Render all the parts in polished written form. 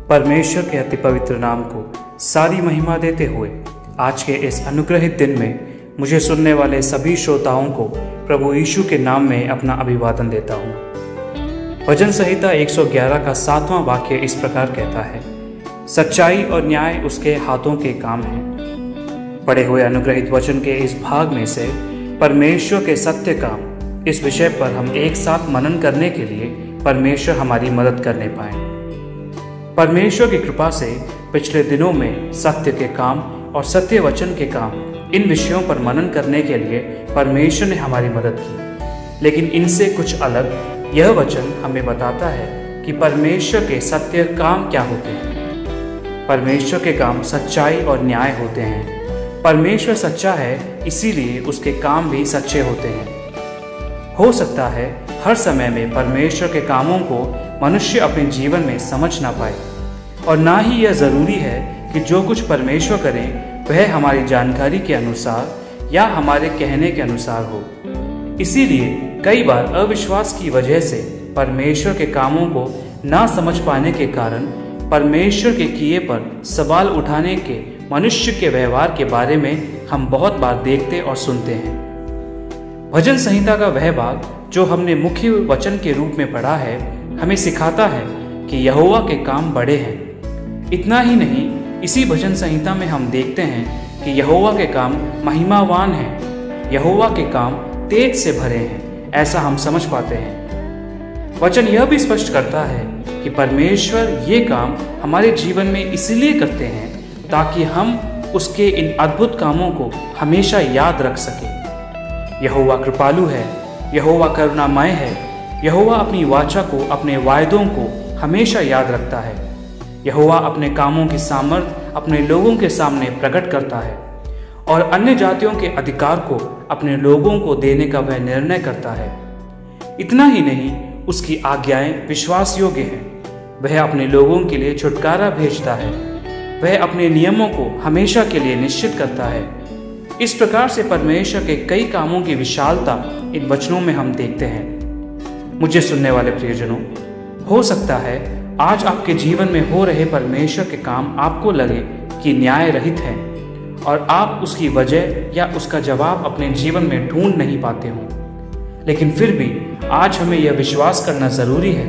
परमेश्वर के अति पवित्र नाम को सारी महिमा देते हुए आज के इस अनुग्रहित दिन में मुझे सुनने वाले सभी श्रोताओं को प्रभु यीशु के नाम में अपना अभिवादन देता हूँ। भजन संहिता 111 का 7वां वाक्य इस प्रकार कहता है, सच्चाई और न्याय उसके हाथों के काम हैं। पढ़े हुए अनुग्रहित वचन के इस भाग में से परमेश्वर के सत्य काम इस विषय पर हम एक साथ मनन करने के लिए परमेश्वर हमारी मदद करने पाए। परमेश्वर की कृपा से पिछले दिनों में सत्य के काम और सत्य वचन के काम इन विषयों पर मनन करने के लिए परमेश्वर ने हमारी मदद की। लेकिन इनसे कुछ अलग यह वचन हमें बताता है कि परमेश्वर के सत्य काम क्या होते हैं। परमेश्वर के काम सच्चाई और न्याय होते हैं। परमेश्वर सच्चा है, इसीलिए उसके काम भी सच्चे होते हैं। हो सकता है हर समय में परमेश्वर के कामों को मनुष्य अपने जीवन में समझ ना पाए, और ना ही यह ज़रूरी है कि जो कुछ परमेश्वर करें वह हमारी जानकारी के अनुसार या हमारे कहने के अनुसार हो। इसीलिए कई बार अविश्वास की वजह से परमेश्वर के कामों को ना समझ पाने के कारण परमेश्वर के किए पर सवाल उठाने के मनुष्य के व्यवहार के बारे में हम बहुत बार देखते और सुनते हैं। भजन संहिता का वह भाग जो हमने मुख्य वचन के रूप में पढ़ा है हमें सिखाता है कि यहोवा के काम बड़े हैं। इतना ही नहीं, इसी भजन संहिता में हम देखते हैं कि यहोवा के काम महिमावान हैं, यहोवा के काम तेज से भरे हैं, ऐसा हम समझ पाते हैं। वचन यह भी स्पष्ट करता है कि परमेश्वर ये काम हमारे जीवन में इसलिए करते हैं ताकि हम उसके इन अद्भुत कामों को हमेशा याद रख सकें। यहोवा कृपालु है, यहोवा करुणामय है, यहोवा अपनी वाचा को, अपने वायदों को हमेशा याद रखता है। यहोवा अपने कामों की सामर्थ अपने लोगों के सामने प्रकट करता है और अन्य जातियों के अधिकार को अपने लोगों को देने का वह निर्णय करता है। इतना ही नहीं, उसकी आज्ञाएं विश्वास योग्य हैं। वह अपने लोगों के लिए छुटकारा भेजता है। वह अपने नियमों को हमेशा के लिए निश्चित करता है। इस प्रकार से परमेश्वर के कई कामों की विशालता इन वचनों में हम देखते हैं। मुझे सुनने वाले प्रियजनों, हो सकता है आज आपके जीवन में हो रहे परमेश्वर के काम आपको लगे कि न्याय रहित हैं और आप उसकी वजह या उसका जवाब अपने जीवन में ढूंढ नहीं पाते हों। लेकिन फिर भी आज हमें यह विश्वास करना जरूरी है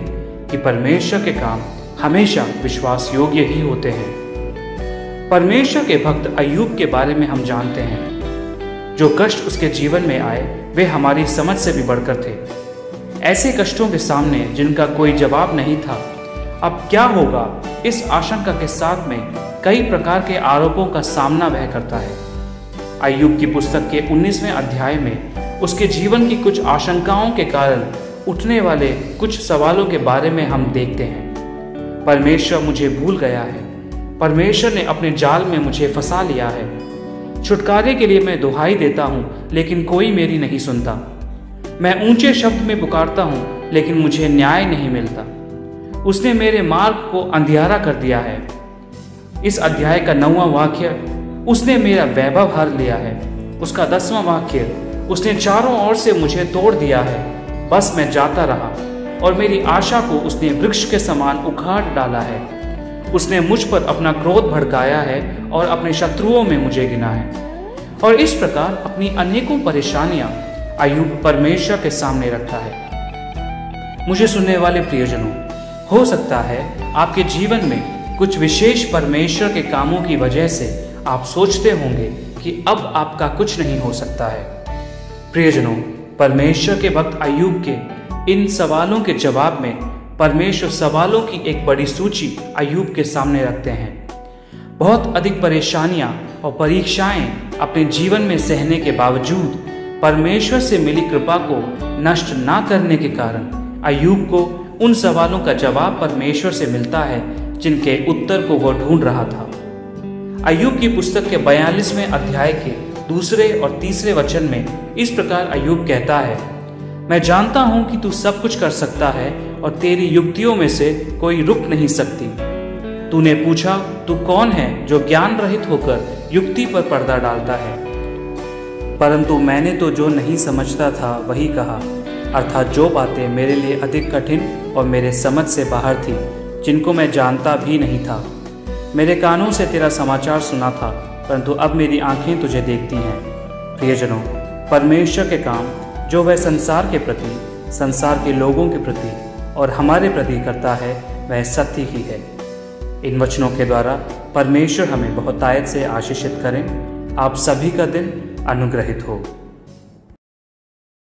कि परमेश्वर के काम हमेशा विश्वास योग्य ही होते हैं। परमेश्वर के भक्त अय्यूब के बारे में हम जानते हैं। जो कष्ट उसके जीवन में आए वे हमारी समझ से भी बढ़कर थे। ऐसे कष्टों के सामने जिनका कोई जवाब नहीं था, अब क्या होगा, इस आशंका के साथ में कई प्रकार के आरोपों का सामना वह करता है। अय्यूब की पुस्तक के 19वें अध्याय में उसके जीवन की कुछ आशंकाओं के कारण उठने वाले कुछ सवालों के बारे में हम देखते हैं। परमेश्वर मुझे भूल गया है, परमेश्वर ने अपने जाल में मुझे फंसा लिया है। छुटकारे के लिए मैं दुहाई देता हूँ लेकिन कोई मेरी नहीं सुनता। मैं ऊंचे शब्द में पुकारता हूँ लेकिन मुझे न्याय नहीं मिलता। उसने मेरे मार्ग को अंधियारा कर दिया है। इस अध्याय का 9वां वाक्य, उसने मेरा वैभव हर लिया है। उसका 10वां वाक्य, उसने चारों ओर से मुझे तोड़ दिया है। बस मैं जाता रहा और मेरी आशा को उसने वृक्ष के समान उखाड़ डाला है। उसने मुझ पर अपना क्रोध भड़काया है और अपने शत्रुओं में मुझे गिना है। और इस प्रकार अपनी अनेकों परेशानियां अय्यूब परमेश्वर के सामने रखता है। मुझे सुनने वाले प्रियजनों, हो सकता है आपके जीवन में कुछ विशेष परमेश्वर के कामों की वजह से आप सोचते होंगे कि अब आपका कुछ नहीं हो सकता है। प्रियजनों, परमेश्वर के भक्त अय्यूब के इन सवालों के जवाब में परमेश्वर सवालों की एक बड़ी सूची अय्यूब के सामने रखते हैं। बहुत अधिक परेशानियां और परीक्षाएं अपने जीवन में सहने के बावजूद परमेश्वर से मिली कृपा को नष्ट ना करने के कारण अय्यूब को उन सवालों का जवाब परमेश्वर से मिलता है जिनके उत्तर को वह ढूंढ रहा था। अय्यूब की पुस्तक के 42वें अध्याय के 2 और 3 वचन में इस प्रकार अय्यूब कहता है, मैं जानता हूं कि तू सब कुछ कर सकता है और तेरी युक्तियों में से कोई रुक नहीं सकती। तूने पूछा, तू कौन है जो ज्ञान रहित होकर युक्ति पर पर्दा डालता है? परंतु मैंने तो जो नहीं समझता था वही कहा, अर्थात जो बातें मेरे लिए अधिक कठिन और मेरे समझ से बाहर थी, जिनको मैं जानता भी नहीं था। मेरे कानों से तेरा समाचार सुना था, परंतु अब मेरी आंखें तुझे देखती हैं। प्रियजनों, परमेश्वर के काम जो वह संसार के प्रति, संसार के लोगों के प्रति और हमारे प्रति करता है, वह सत्य ही है। इन वचनों के द्वारा परमेश्वर हमें बहुतायत से आशीषित करें। आप सभी का दिन अनुग्रहित हो।